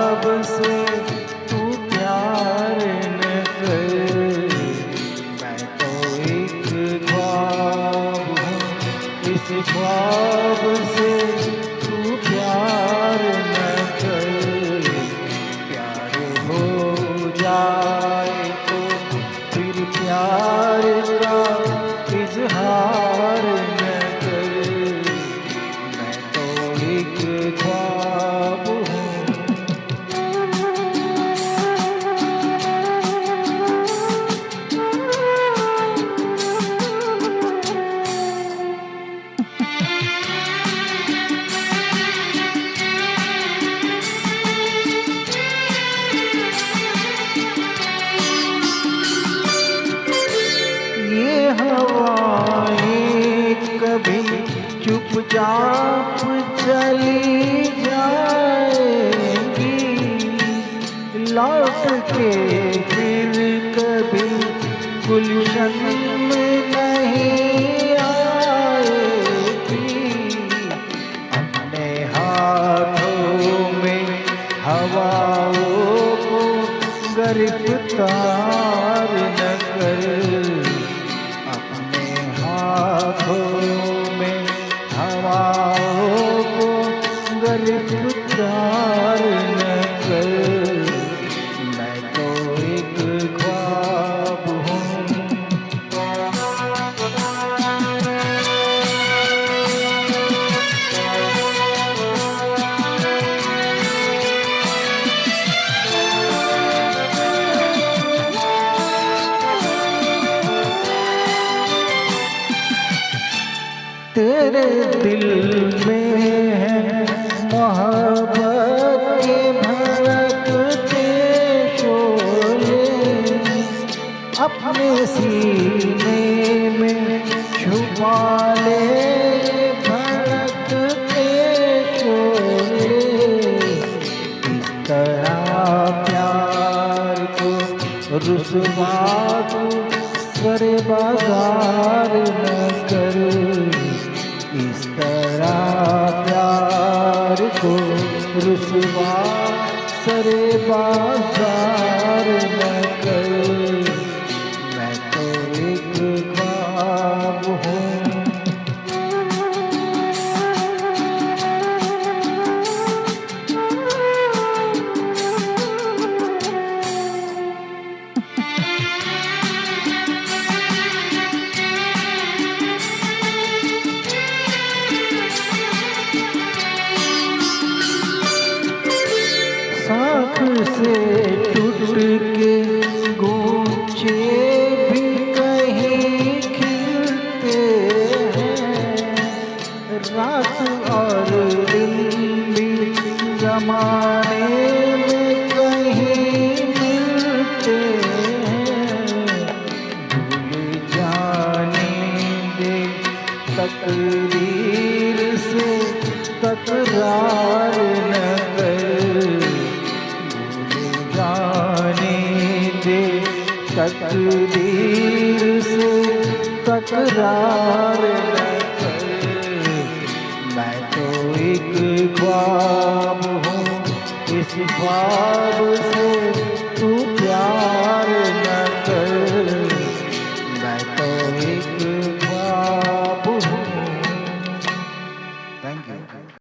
ख्वाब से तू प्यार न कर। मैं तो एक ख्वाब हूँ, इस ख्वाब से तू प्यार न कर। प्यार हो जाए तो फिर प्यार का इजहार न कर। मैं तो एक ख्वाब हूँ। ये हवाएं कभी चुपचाप चली जाएंगी, लौट के फिर कभी गुलशन में नहीं आएगी। अपने हाथों में हवाओं को गिरफ्तार न कर। अपने हाथों में हवाओं को गिरफ्तार न कर। मैं तो एक ख्वाब हूँ। तेरे दिल में है मोहब्बत के भड़कते शोले, अपने सीने में छुपा ले भड़कते शोले। इस तरह प्यार को रुसवा को सरे बाजार न कर। इस तरह प्यार को रुसवा सरे बाजार न कर। मैं तो एक ख्वाब हूँ। साख से टूट के गूंचे भी कहीं खिलते हैं। रात और दिन भी जमाने में कहीं मिलते हैं। भूल जाने दे तकदीर से तकरार न कर। जाने दे तकदीर से तकरार न कर। मैं तो एक ख्वाब हूँ, इस ख्वाब से